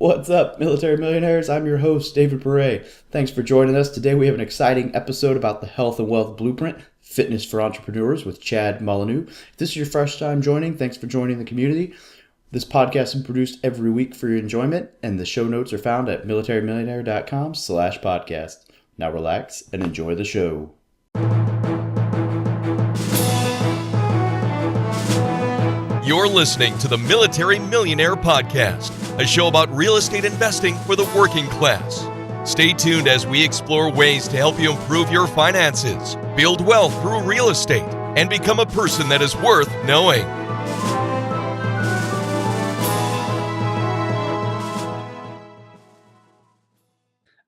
What's up, military millionaires? I'm your host, David Beret. Thanks for joining us. Today we have an exciting episode about the Health and Wealth Blueprint, Fitness for Entrepreneurs with Chad Molyneux. If this is your first time joining, thanks for joining the community. This podcast is produced every week for your enjoyment, and the show notes are found at militarymillionaire.com/podcast. Now relax and enjoy the show. You're listening to the Military Millionaire Podcast, a show about real estate investing for the working class. Stay tuned as we explore ways to help you improve your finances, build wealth through real estate, and become a person that is worth knowing.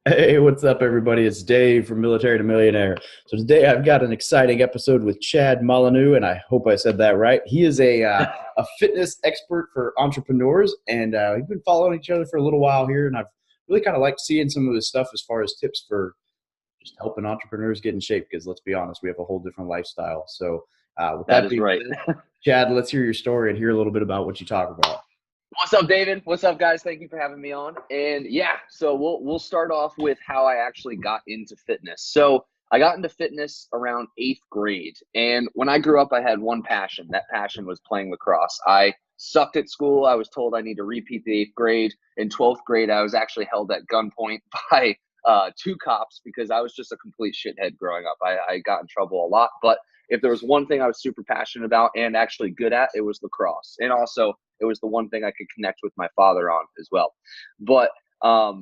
Hey, what's up, everybody? It's Dave from Military to Millionaire. So today I've got an exciting episode with Chad Molyneux, and I hope I said that right. He is a fitness expert for entrepreneurs, and we've been following each other for a little while here, and I've really kind of liked seeing some of his stuff as far as tips for just helping entrepreneurs get in shape, because let's be honest, we have a whole different lifestyle. So with That that is being right. said, Chad, let's hear your story and hear a little bit about what you talk about. What's up, David? What's up, guys? Thank you for having me on. And yeah, so we'll start off with how I actually got into fitness. So I got into fitness around 8th grade. And when I grew up, I had one passion. That passion was playing lacrosse. I sucked at school. I was told I need to repeat the 8th grade. In 12th grade, I was actually held at gunpoint by two cops because I was just a complete shithead growing up. I got in trouble a lot. But if there was one thing I was super passionate about and actually good at, it was lacrosse. And also, it was the one thing I could connect with my father on as well. But I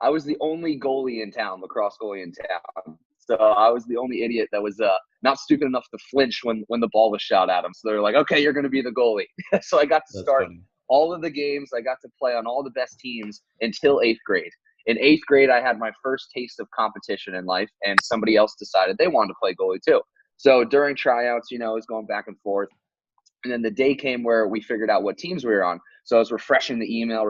was the only goalie in town, lacrosse goalie in town. So I was the only idiot that was not stupid enough to flinch when the ball was shot at him. So they're like, okay, you're going to be the goalie. So I got to That's start funny. all of the games. I got to play on all the best teams until 8th grade. In 8th grade, I had my first taste of competition in life, and somebody else decided they wanted to play goalie too. So during tryouts, it was going back and forth. And then the day came where we figured out what teams we were on. So I was refreshing the email,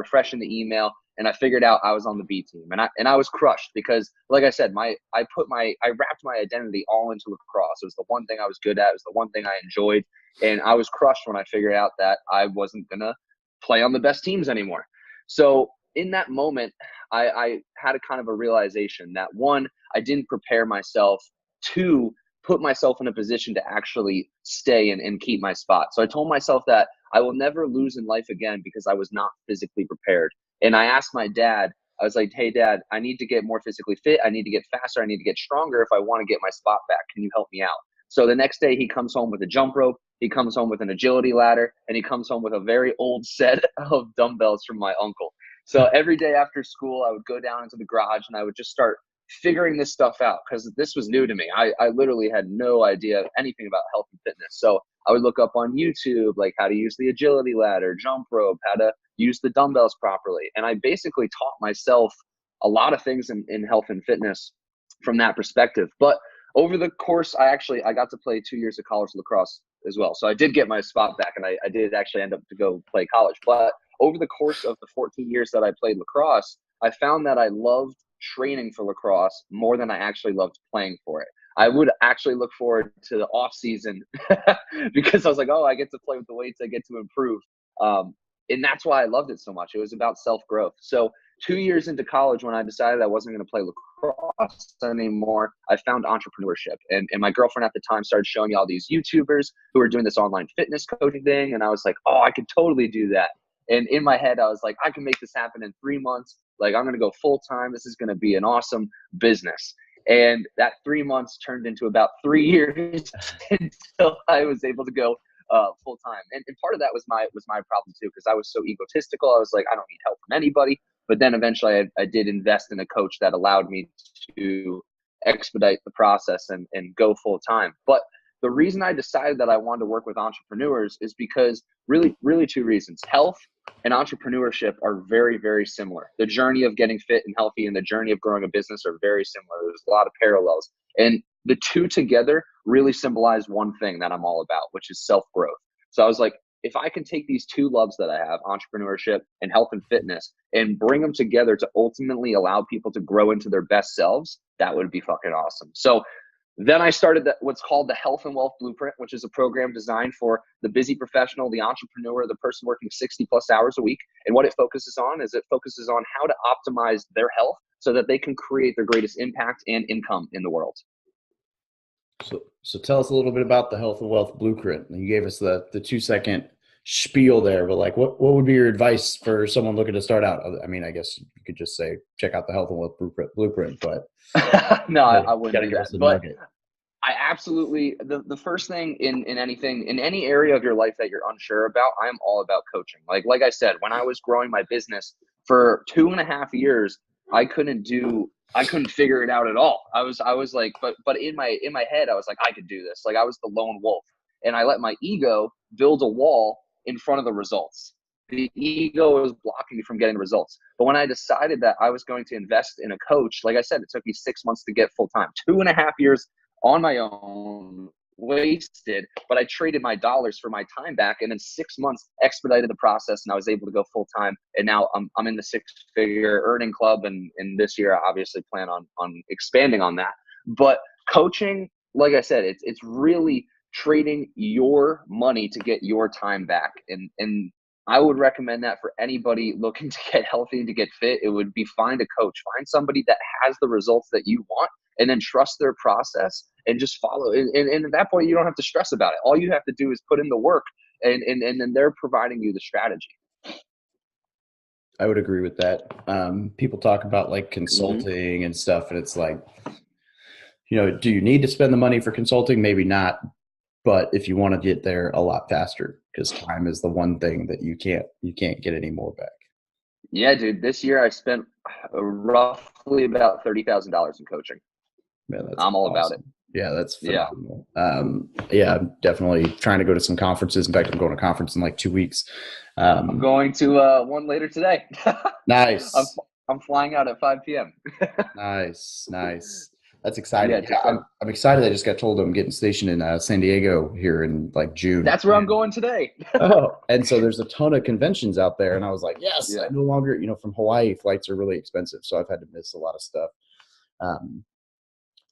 and I figured out I was on the B team. And I was crushed because, like I said, I wrapped my identity all into lacrosse. It was the one thing I was good at. It was the one thing I enjoyed. And I was crushed when I figured out that I wasn't going to play on the best teams anymore. So in that moment, I had a kind of a realization that, one, I didn't prepare myself. Two, put myself in a position to actually stay and keep my spot. So I told myself that I will never lose in life again because I was not physically prepared. And I asked my dad, I was like, hey, Dad, I need to get more physically fit. I need to get faster. I need to get stronger if I want to get my spot back. Can you help me out? So the next day he comes home with a jump rope. He comes home with an agility ladder, and he comes home with a very old set of dumbbells from my uncle. So every day after school, I would go down into the garage and I would just start figuring this stuff out because this was new to me. I literally had no idea anything about health and fitness. So I would look up on YouTube, like how to use the agility ladder, jump rope, how to use the dumbbells properly. And I basically taught myself a lot of things in health and fitness from that perspective. But over the course, I got to play 2 years of college lacrosse as well. So I did get my spot back, and I did actually end up to go play college. But over the course of the 14 years that I played lacrosse, I found that I loved training for lacrosse more than I actually loved playing for it. I would actually look forward to the off season because I was like, oh, I get to play with the weights, I get to improve. And that's why I loved it so much. It was about self-growth. So 2 years into college, when I decided I wasn't going to play lacrosse anymore, I found entrepreneurship. And my girlfriend at the time started showing me all these YouTubers who were doing this online fitness coaching thing. And I was like, oh, I could totally do that. And in my head, I was like, I can make this happen in 3 months. Like, I'm going to go full time. This is going to be an awesome business. And that 3 months turned into about 3 years until I was able to go full time. And part of that was my problem too, because I was so egotistical. I was like, I don't need help from anybody. But then eventually I did invest in a coach that allowed me to expedite the process and go full time. But the reason I decided that I wanted to work with entrepreneurs is because really two reasons. Health and entrepreneurship are very, very similar. The journey of getting fit and healthy and the journey of growing a business are very similar. There's a lot of parallels. And the two together really symbolize one thing that I'm all about, which is self-growth. So I was like, if I can take these two loves that I have, entrepreneurship and health and fitness, and bring them together to ultimately allow people to grow into their best selves, that would be fucking awesome. So Then I started what's called the Health and Wealth Blueprint, which is a program designed for the busy professional, the entrepreneur, the person working 60 plus hours a week. And what it focuses on is how to optimize their health so that they can create their greatest impact and income in the world. So tell us a little bit about the Health and Wealth Blueprint. You gave us the 2-second spiel there, but like what would be your advice for someone looking to start out? I mean, I guess you could just say check out the Health and Wealth Blueprint, but no, I wouldn't do that. But nugget. I absolutely, the first thing in anything, in any area of your life that you're unsure about, I'm all about coaching. Like I said, when I was growing my business for 2.5 years, I couldn't figure it out at all. I was like, but in my head, I was like, I could do this. Like I was the lone wolf, and I let my ego build a wall in front of the results. The ego was blocking me from getting the results. But when I decided that I was going to invest in a coach, like I said, it took me 6 months to get full time. 2.5 years on my own, wasted, but I traded my dollars for my time back, and in 6 months expedited the process, and I was able to go full time. And now I'm in the 6-figure earning club, and this year I obviously plan on expanding on that. But coaching, like I said, it's really trading your money to get your time back, and I would recommend that for anybody looking to get healthy and to get fit. It would be find a coach, find somebody that has the results that you want, and then trust their process and just follow. And at that point, you don't have to stress about it. All you have to do is put in the work, and then they're providing you the strategy. I would agree with that. People talk about like consulting and stuff, and it's like, do you need to spend the money for consulting? Maybe not. But if you want to get there a lot faster, because time is the one thing that you can't get any more back. Yeah, dude. This year I spent roughly about $30,000 in coaching. Man, I'm all about it. Yeah, that's phenomenal. Yeah. I'm definitely trying to go to some conferences. In fact, I'm going to a conference in like 2 weeks. I'm going to one later today. Nice. I'm flying out at 5 p.m. Nice. That's exciting. Yeah, I'm excited. I just got told I'm getting stationed in San Diego here in like June. That's where I'm going today. And so there's a ton of conventions out there, and I was like, yes. Yeah. I no longer, from Hawaii, flights are really expensive, so I've had to miss a lot of stuff.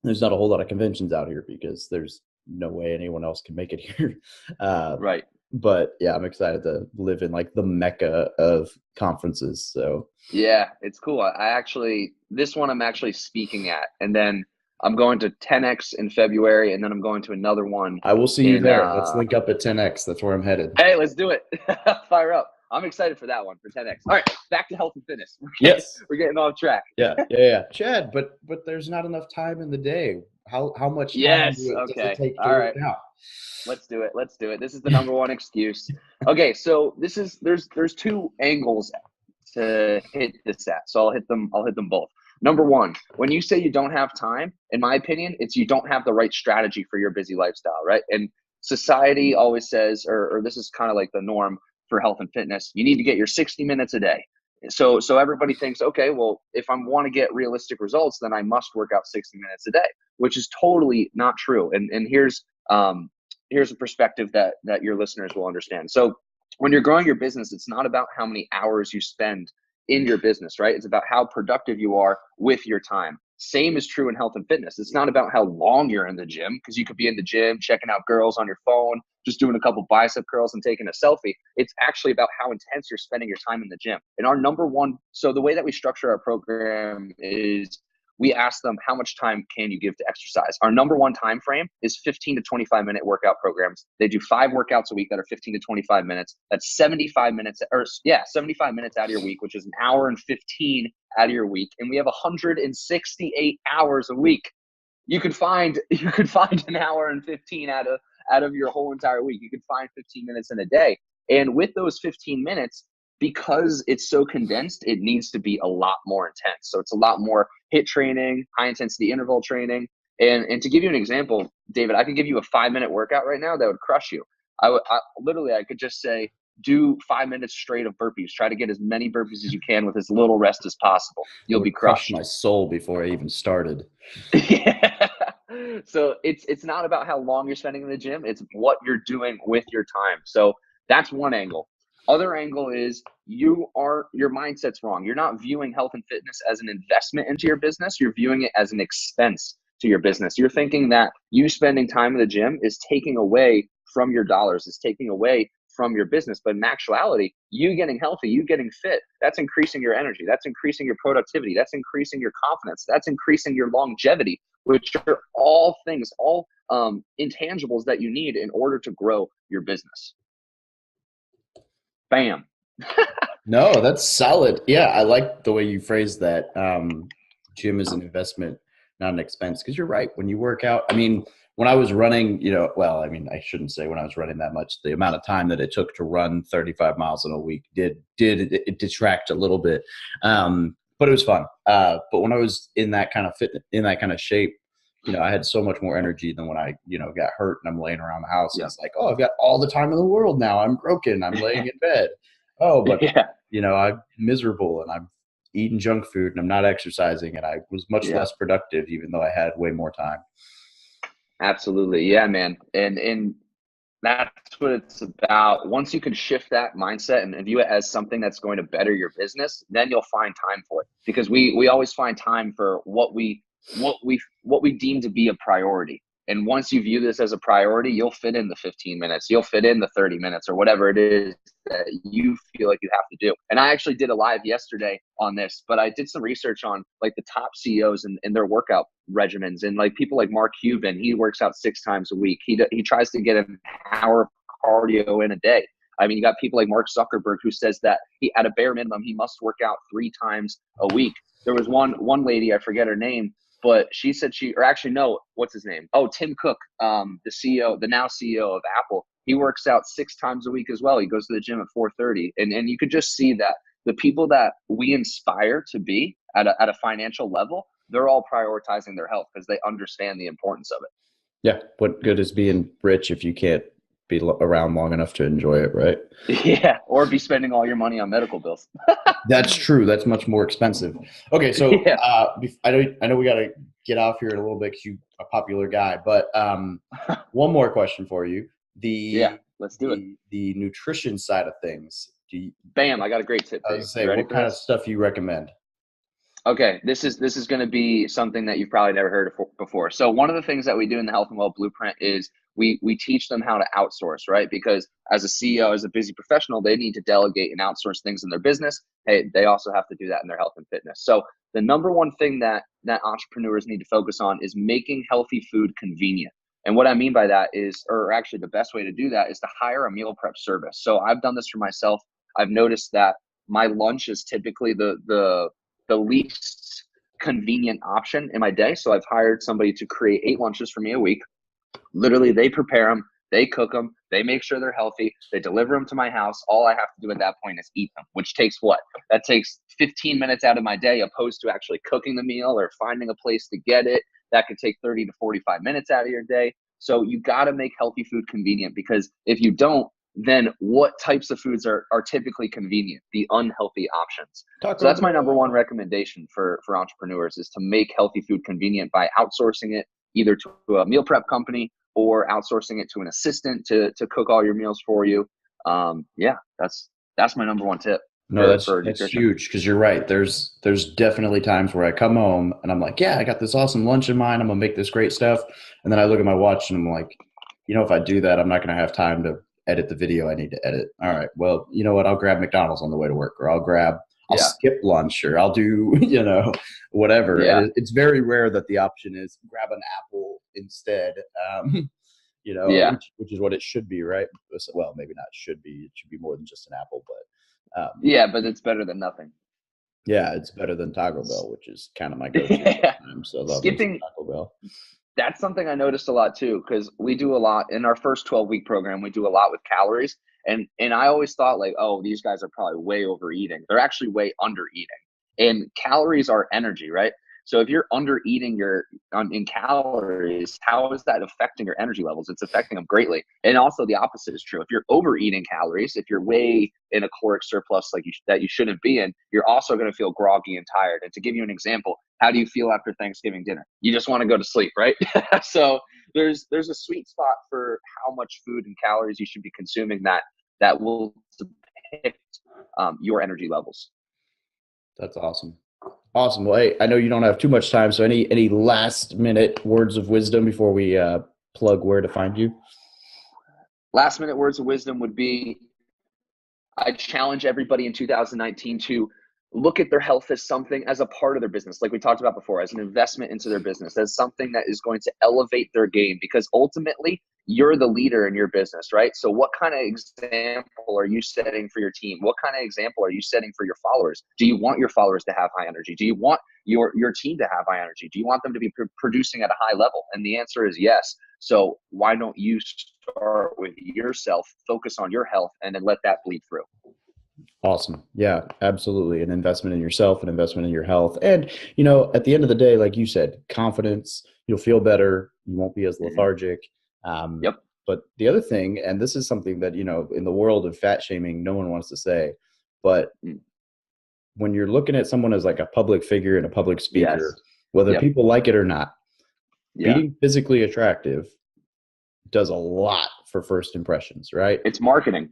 There's not a whole lot of conventions out here because there's no way anyone else can make it here. Right. But yeah, I'm excited to live in like the mecca of conferences. So yeah, it's cool. This one I'm actually speaking at, and then I'm going to 10X in February, and then I'm going to another one. I will see you there. Let's link up at 10X. That's where I'm headed. Hey, let's do it. Fire up. I'm excited for that one, for 10X. All right, back to health and fitness. We're getting off track. Yeah. Chad, but there's not enough time in the day. How much time does it take to work out? Let's do it. This is the number one excuse. Okay, so there's 2 angles to hit this at. So I'll hit them both. Number one, when you say you don't have time, in my opinion, it's you don't have the right strategy for your busy lifestyle, right? And society always says, or this is kind of like the norm for health and fitness, you need to get your 60 minutes a day. So everybody thinks, okay, well, if I want to get realistic results, then I must work out 60 minutes a day, which is totally not true. And here's a perspective that your listeners will understand. So when you're growing your business, it's not about how many hours you spend in your business, right? It's about how productive you are with your time. Same is true in health and fitness. It's not about how long you're in the gym, because you could be in the gym checking out girls on your phone, just doing a couple bicep curls and taking a selfie. It's actually about how intense you're spending your time in the gym. And our number one, so the way that we structure our program is we ask them, how much time can you give to exercise? Our number one time frame is 15 to 25 minute workout programs. They do 5 workouts a week that are 15 to 25 minutes. That's 75 minutes, 75 minutes out of your week, which is an hour and 15 out of your week. And we have 168 hours a week. You could find an hour and 15 out of your whole entire week. You could find 15 minutes in a day. And with those 15 minutes, because it's so condensed, it needs to be a lot more intense. So it's a lot more HIIT training, high intensity interval training. And to give you an example, David, I could give you a 5-minute workout right now that would crush you. I could just say, do 5 minutes straight of burpees. Try to get as many burpees as you can with as little rest as possible. You'll be crushed. My soul before I even started. Yeah. So it's not about how long you're spending in the gym. It's what you're doing with your time. So that's one angle. Other angle is your mindset's wrong. You're not viewing health and fitness as an investment into your business. You're viewing it as an expense. to your business. You're thinking that you spending time in the gym is taking away from your dollars, is taking away from your business. But in actuality, you getting healthy, you getting fit, that's increasing your energy, that's increasing your productivity, that's increasing your confidence, that's increasing your longevity, which are all things, all intangibles that you need in order to grow your business. Bam. No, that's solid. Yeah, I like the way you phrased that. Gym is an investment, not an expense. Because you're right. When you work out, I mean, when I was running, well, I mean, I shouldn't say when I was running that much. The amount of time that it took to run 35 miles in a week did it detract a little bit, but it was fun. But when I was in that kind of in that kind of shape, I had so much more energy than when I, got hurt and I'm laying around the house. Yeah. It's like, oh, I've got all the time in the world now. I'm broken. I'm laying in bed. Oh, but I'm miserable and I'm eating junk food and I'm not exercising and I was much less productive, even though I had way more time. Absolutely. Yeah, man. And that's what it's about. Once you can shift that mindset and view it as something that's going to better your business, then you'll find time for it, because we always find time for what we deem to be a priority. And once you view this as a priority, you'll fit in the 15 minutes, you'll fit in the 30 minutes or whatever it is that you feel like you have to do. And I actually did a live yesterday on this, but I did some research on like the top CEOs and their workout regimens, and like people like Mark Cuban, he works out 6 times a week. He tries to get an hour of cardio in a day. I mean, you got people like Mark Zuckerberg, who says that he, at a bare minimum, he must work out 3 times a week. There was one lady, I forget her name, but she said what's his name? Oh, Tim Cook, the CEO, the now CEO of Apple. He works out 6 times a week as well. He goes to the gym at 4:30. And you could just see that the people that we inspire to be at a financial level, they're all prioritizing their health because they understand the importance of it. Yeah. What good is being rich if you can't be around long enough to enjoy it, right? Yeah. Or be spending all your money on medical bills. That's true. That's much more expensive. Okay. So I know we got to get off here in a little bit because you're a popular guy, but one more question for you. Let's do it. The nutrition side of things. Bam. I got a great tip for you. I was going to say, what kind of stuff you recommend? Okay, this is going to be something that you've probably never heard of before. So one of the things that we do in the Health and Well Blueprint is we teach them how to outsource, right? Because as a CEO, as a busy professional, they need to delegate and outsource things in their business. Hey, they also have to do that in their health and fitness. So the number one thing that entrepreneurs need to focus on is making healthy food convenient. And what I mean by that is, or actually the best way to do that is to hire a meal prep service. So I've done this for myself. I've noticed that my lunch is typically the least convenient option in my day. So I've hired somebody to create 8 lunches for me a week. Literally, they prepare them, they cook them, they make sure they're healthy, they deliver them to my house. All I have to do at that point is eat them, which takes what? That takes 15 minutes out of my day, opposed to actually cooking the meal or finding a place to get it. That could take 30 to 45 minutes out of your day. So you got to make healthy food convenient, because if you don't, then what types of foods are typically convenient? The unhealthy options. So that's my number one recommendation for entrepreneurs, is to make healthy food convenient by outsourcing it either to a meal prep company or outsourcing it to an assistant to cook all your meals for you. That's my number one tip. No, that's huge, because you're right. There's definitely times where I come home and I'm like, yeah, I got this awesome lunch in mind. I'm gonna make this great stuff, and then I look at my watch and I'm like, if I do that, I'm not gonna have time to edit the video I need to edit. All right, well, you know what? I'll grab McDonald's on the way to work, or I'll skip lunch, or I'll do, whatever. Yeah. And it's very rare that the option is grab an apple instead, which is what it should be, right? Well, maybe not should be. It should be more than just an apple, but but it's better than nothing. Yeah, it's better than Taco Bell, which is kind of my go-to. So I love skipping Taco Bell. That's something I noticed a lot too, because we do a lot in our first 12-week program. We do a lot with calories, and I always thought like, oh, these guys are probably way overeating. They're actually way under eating, and calories are energy, right? So if you're under eating in calories, how is that affecting your energy levels? It's affecting them greatly. And also the opposite is true. If you're overeating calories, if you're way in a caloric surplus that you shouldn't be in, you're also going to feel groggy and tired. And to give you an example, how do you feel after Thanksgiving dinner? You just want to go to sleep, right? So there's a sweet spot for how much food and calories you should be consuming that will depict your energy levels. That's awesome. Awesome. Well, hey, I know you don't have too much time, so any last minute words of wisdom before we plug where to find you? Last minute words of wisdom would be, I challenge everybody in 2019 to look at their health as something, as a part of their business, like we talked about before, as an investment into their business, as something that is going to elevate their game, because ultimately you're the leader in your business, right? So what kind of example are you setting for your team? What kind of example are you setting for your followers? Do you want your followers to have high energy? Do you want your team to have high energy? Do you want them to be producing at a high level? And the answer is yes. So why don't you start with yourself, focus on your health, and then let that bleed through? Awesome. Yeah, absolutely. An investment in yourself, an investment in your health. And, at the end of the day, like you said, confidence, you'll feel better. You won't be as lethargic. Yep. But the other thing, and this is something that, in the world of fat shaming, no one wants to say, but when you're looking at someone as like a public figure and a public speaker, Yes. whether Yep. people like it or not, Yeah. being physically attractive does a lot for first impressions, right? It's marketing.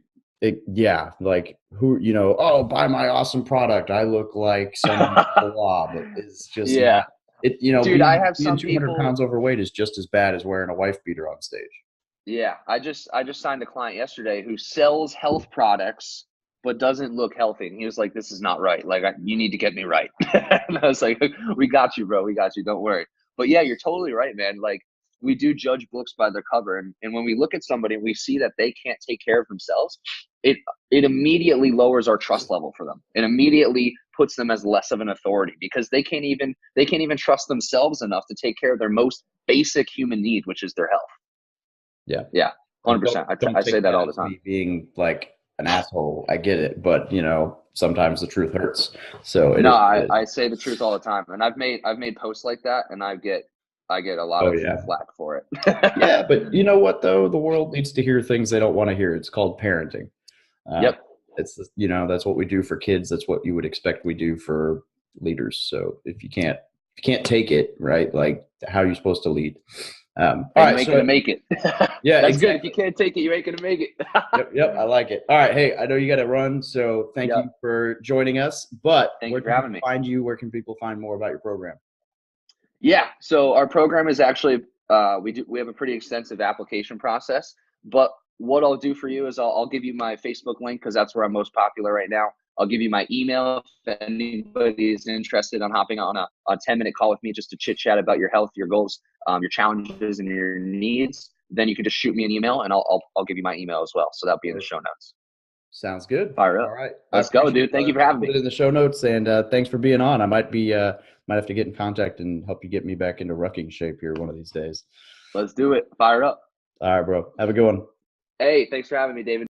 Like who, oh, buy my awesome product. I look like some blob. It's just Yeah. not it, Dude, I have being some 200 people. pounds overweight is just as bad as wearing a wife beater on stage. Yeah. I just signed a client yesterday who sells health products but doesn't look healthy. And he was like, this is not right. Like, you need to get me right. And I was like, we got you, bro. We got you. Don't worry. But yeah, you're totally right, man. Like, we do judge books by their cover. And when we look at somebody and we see that they can't take care of themselves, it immediately lowers our trust level for them. It immediately puts them as less of an authority, because they can't even trust themselves enough to take care of their most basic human need, which is their health. Yeah. Yeah. 100%. I say that all the time. Me being like an asshole. I get it, but sometimes the truth hurts. So I say the truth all the time, and I've made posts like that, and I get a lot of flack for it. Yeah, but you know what though? The world needs to hear things they don't want to hear. It's called parenting. Yep. It's that's what we do for kids. That's what you would expect we do for leaders. So if you can't take it, right, like how are you supposed to lead? All right, you ain't gonna make it. Yeah, that's exactly. good. If you can't take it, you ain't gonna make it. Yep, I like it. All right, hey, I know you got to run, so thank you for joining us. But where can people find you? Where can people find more about your program? Yeah, so our program is actually we have a pretty extensive application process. But what I'll do for you is I'll give you my Facebook link, because that's where I'm most popular right now. I'll give you my email if anybody is interested on hopping on a 10-minute call with me just to chit chat about your health, your goals, your challenges, and your needs. Then you can just shoot me an email, and I'll give you my email as well. So that'll be in the show notes. Sounds good. Fire up. All right, let's go, dude. Thank you for having me. Put it in the show notes, and thanks for being on. I might have to get in contact and help you get me back into rucking shape here one of these days. Let's do it. Fire up. All right, bro. Have a good one. Hey, thanks for having me, David.